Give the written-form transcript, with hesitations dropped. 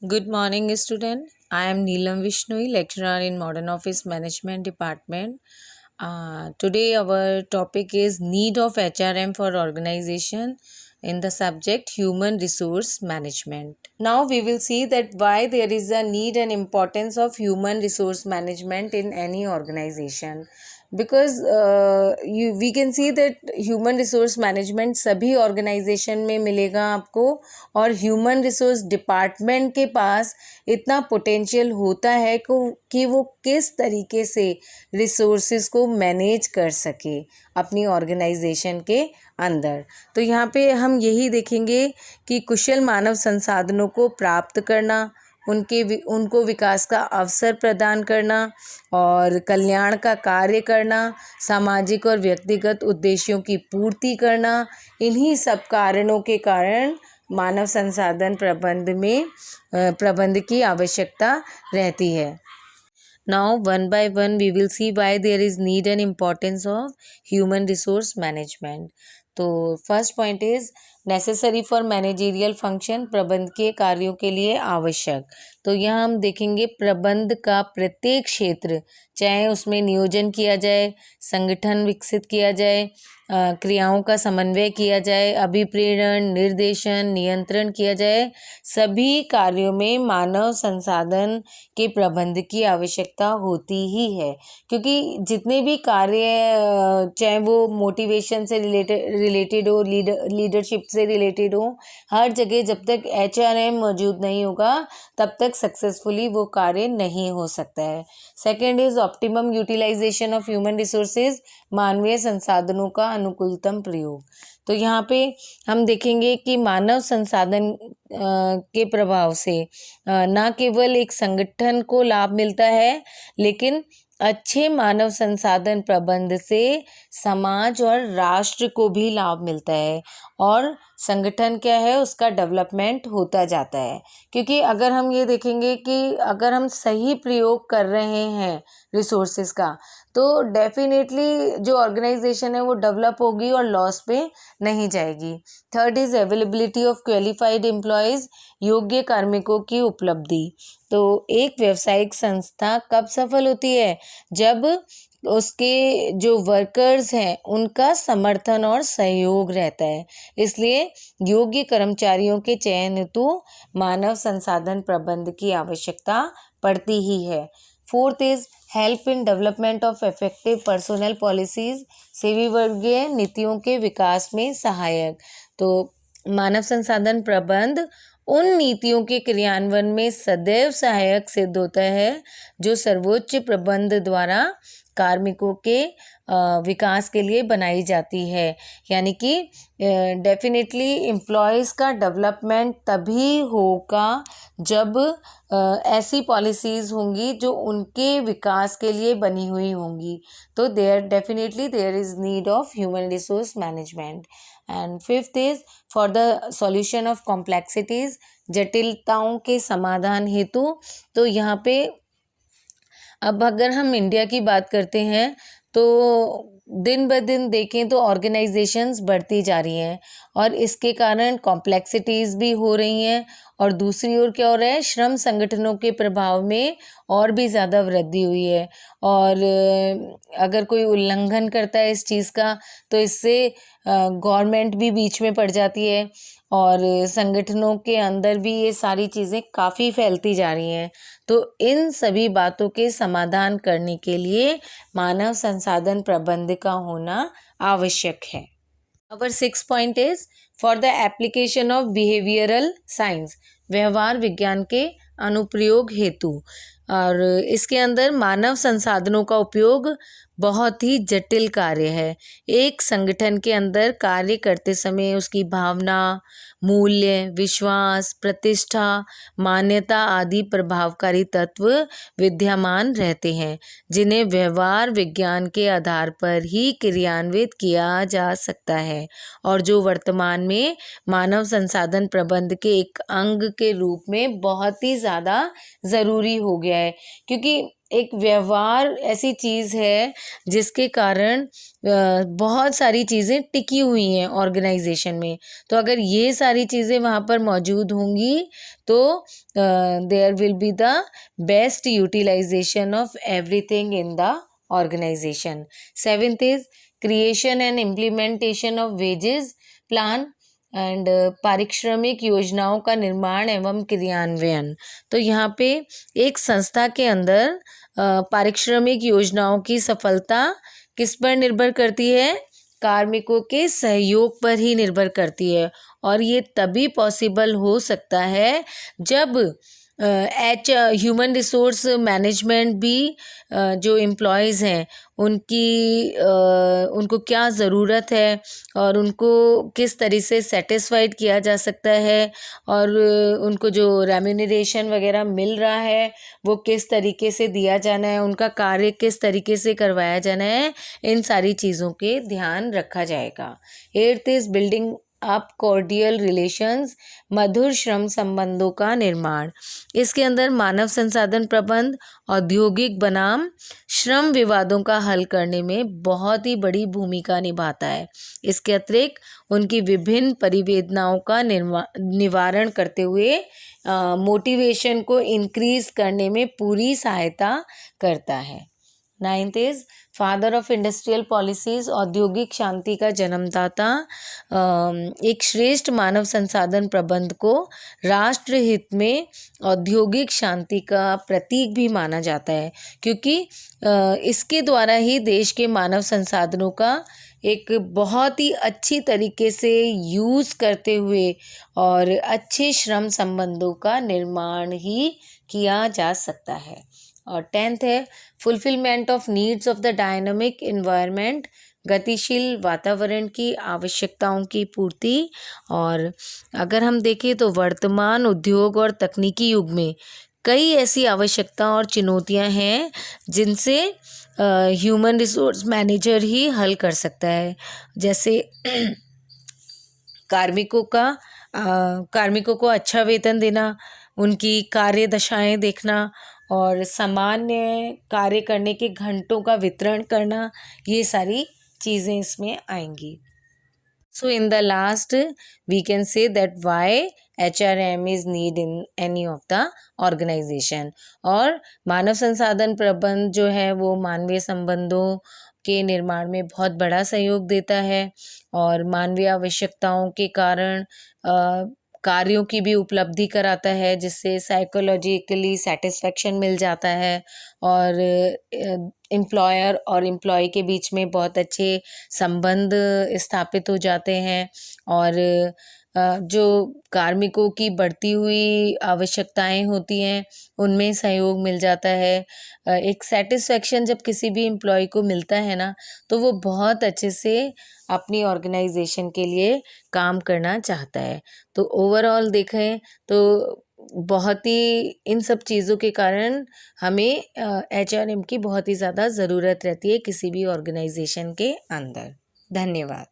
Good morning, student. I am Neelam Vishnoi, lecturer in Modern Office Management Department. Today our topic is need of HRM for organization in the subject human resource management. Now we will see that why there is a need and importance of human resource management in any organization. Because we can see that human resource management सभी organization में मिलेगा आपको, और human resource department के पास इतना potential होता है कि वो किस तरीके से रिसोर्सेज को मैनेज कर सके अपनी ऑर्गेनाइजेशन के अंदर। तो यहाँ पे हम यही देखेंगे कि कुशल मानव संसाधनों को प्राप्त करना, उनको विकास का अवसर प्रदान करना और कल्याण का कार्य करना, सामाजिक और व्यक्तिगत उद्देश्यों की पूर्ति करना, इन्हीं सब कारणों के कारण मानव संसाधन प्रबंध की आवश्यकता रहती है। Now one by one we will see why there is need and importance of human resource management. तो first point is necessary for managerial function, प्रबंधकीय कार्यों के लिए आवश्यक। तो यहाँ हम देखेंगे प्रबंध का प्रत्येक क्षेत्र, चाहे उसमें नियोजन किया जाए, संगठन विकसित किया जाए, क्रियाओं का समन्वय किया जाए, अभिप्रेरण, निर्देशन, नियंत्रण किया जाए, सभी कार्यों में मानव संसाधन के प्रबंध की आवश्यकता होती ही है। क्योंकि जितने भी कार्य चाहे वो मोटिवेशन से रिलेटेड हो, लीडरशिप से रिलेटेड हो, हर जगह जब तक HRM मौजूद नहीं होगा तब तक सक्सेसफुली वो कार्य नहीं हो सकता है। Second is optimum utilization of human resources, मानवीय संसाधनों का अनुकूलतम प्रयोग। तो यहाँ पे हम देखेंगे कि मानव संसाधन के प्रभाव से न केवल एक संगठन को लाभ मिलता है, लेकिन अच्छे मानव संसाधन प्रबंध से समाज और राष्ट्र को भी लाभ मिलता है और संगठन क्या है उसका डेवलपमेंट होता जाता है। क्योंकि अगर हम ये देखेंगे कि अगर हम सही प्रयोग कर रहे हैं रिसोर्सेज का, तो डेफिनेटली जो ऑर्गेनाइजेशन है वो डेवलप होगी और लॉस पे नहीं जाएगी। Third is availability of qualified employees, योग्य कार्मिकों की उपलब्धि। तो एक व्यावसायिक संस्था कब सफल होती है? जब उसके जो वर्कर्स हैं उनका समर्थन और सहयोग रहता है। इसलिए योग्य कर्मचारियों के चयन हेतु मानव संसाधन प्रबंध की आवश्यकता पड़ती ही है। Fourth is help in development of effective personnel policies, सेवी वर्गीय नीतियों के विकास में सहायक। तो मानव संसाधन प्रबंध उन नीतियों के क्रियान्वयन में सदैव सहायक सिद्ध होता है जो सर्वोच्च प्रबंध द्वारा कार्मिकों के विकास के लिए बनाई जाती है। यानी कि डेफिनेटली एम्प्लॉयज़ का डेवलपमेंट तभी होगा जब ऐसी पॉलिसीज़ होंगी जो उनके विकास के लिए बनी हुई होंगी। तो there is need of human resource management. And fifth is for the solution of complexities, जटिलताओं के समाधान हेतु। तो यहाँ पे अब अगर हम इंडिया की बात करते हैं तो दिन ब दिन देखें तो ऑर्गेनाइजेशंस बढ़ती जा रही हैं और इसके कारण कॉम्प्लेक्सिटीज़ भी हो रही हैं, और दूसरी ओर क्या हो रहा है, श्रम संगठनों के प्रभाव में और भी ज़्यादा वृद्धि हुई है। और अगर कोई उल्लंघन करता है इस चीज़ का तो इससे गवर्नमेंट भी बीच में पड़ जाती है और संगठनों के अंदर भी ये सारी चीज़ें काफ़ी फैलती जा रही हैं। तो इन सभी बातों के समाधान करने के लिए मानव संसाधन प्रबंध का होना आवश्यक है। Our six point is for the application of behavioural science, व्यवहार विज्ञान के अनुप्रयोग हेतु। और इसके अंदर मानव संसाधनों का उपयोग बहुत ही जटिल कार्य है। एक संगठन के अंदर कार्य करते समय उसकी भावना, मूल्य, विश्वास, प्रतिष्ठा, मान्यता आदि प्रभावकारी तत्व विद्यमान रहते हैं, जिन्हें व्यवहार विज्ञान के आधार पर ही क्रियान्वित किया जा सकता है और जो वर्तमान में मानव संसाधन प्रबंध के एक अंग के रूप में बहुत ही ज़्यादा ज़रूरी हो गया है, क्योंकि एक व्यवहार ऐसी चीज़ है जिसके कारण बहुत सारी चीज़ें टिकी हुई हैं ऑर्गेनाइजेशन में। तो अगर ये सारी चीज़ें वहाँ पर मौजूद होंगी तो there will be the best utilization of everything in the organization. Seventh is creation and implementation of wages plan and पारिश्रमिक योजनाओं का निर्माण एवं क्रियान्वयन। तो यहाँ पे एक संस्था के अंदर पारिश्रमिक योजनाओं की सफलता किस पर निर्भर करती है? कार्मिकों के सहयोग पर ही निर्भर करती है, और ये तभी पॉसिबल हो सकता है जब ह्यूमन रिसोर्स मैनेजमेंट भी जो एम्प्लॉयज़ हैं उनको क्या ज़रूरत है और उनको किस तरह से सेटिस्फाइड किया जा सकता है, और उनको जो रेम्यूनरेशन वगैरह मिल रहा है वो किस तरीके से दिया जाना है, उनका कार्य किस तरीके से करवाया जाना है, इन सारी चीज़ों के ध्यान रखा जाएगा। 8th is building up cordial relations, मधुर श्रम संबंधों का निर्माण। इसके अंदर मानव संसाधन प्रबंध औद्योगिक बनाम श्रम विवादों का हल करने में बहुत ही बड़ी भूमिका निभाता है। इसके अतिरिक्त उनकी विभिन्न परिवेदनाओं का निवारण करते हुए मोटिवेशन को इंक्रीज करने में पूरी सहायता करता है। 9th is father of industrial policies, औद्योगिक शांति का जन्मदाता। एक श्रेष्ठ मानव संसाधन प्रबंध को राष्ट्र हित में औद्योगिक शांति का प्रतीक भी माना जाता है, क्योंकि इसके द्वारा ही देश के मानव संसाधनों का एक बहुत ही अच्छी तरीके से यूज़ करते हुए और अच्छे श्रम संबंधों का निर्माण ही किया जा सकता है। और 10th है fulfilment of needs of the dynamic environment, गतिशील वातावरण की आवश्यकताओं की पूर्ति। और अगर हम देखें तो वर्तमान उद्योग और तकनीकी युग में कई ऐसी आवश्यकता और चुनौतियां हैं जिनसे ह्यूमन रिसोर्स मैनेजर ही हल कर सकता है, जैसे कार्मिकों को अच्छा वेतन देना, उनकी कार्य दशाएं देखना और सामान्य कार्य करने के घंटों का वितरण करना, ये सारी चीज़ें इसमें आएंगी। So in the last we can say that why HRM is need in any of the organization। और मानव संसाधन प्रबंध जो है वो मानवीय संबंधों के निर्माण में बहुत बड़ा सहयोग देता है और मानवीय आवश्यकताओं के कारण कार्यों की भी उपलब्धि कराता है, जिससे साइकोलॉजिकली सेटिस्फेक्शन मिल जाता है और एम्प्लॉयर और एम्प्लॉय के बीच में बहुत अच्छे संबंध स्थापित हो जाते हैं और जो कार्मिकों की बढ़ती हुई आवश्यकताएं होती हैं उनमें सहयोग मिल जाता है। एक सेटिस्फेक्शन जब किसी भी एम्प्लॉय को मिलता है ना, तो वो बहुत अच्छे से अपनी ऑर्गेनाइजेशन के लिए काम करना चाहता है। तो ओवरऑल देखें तो बहुत ही इन सब चीज़ों के कारण हमें HRM की बहुत ही ज़्यादा ज़रूरत रहती है किसी भी ऑर्गेनाइजेशन के अंदर। धन्यवाद।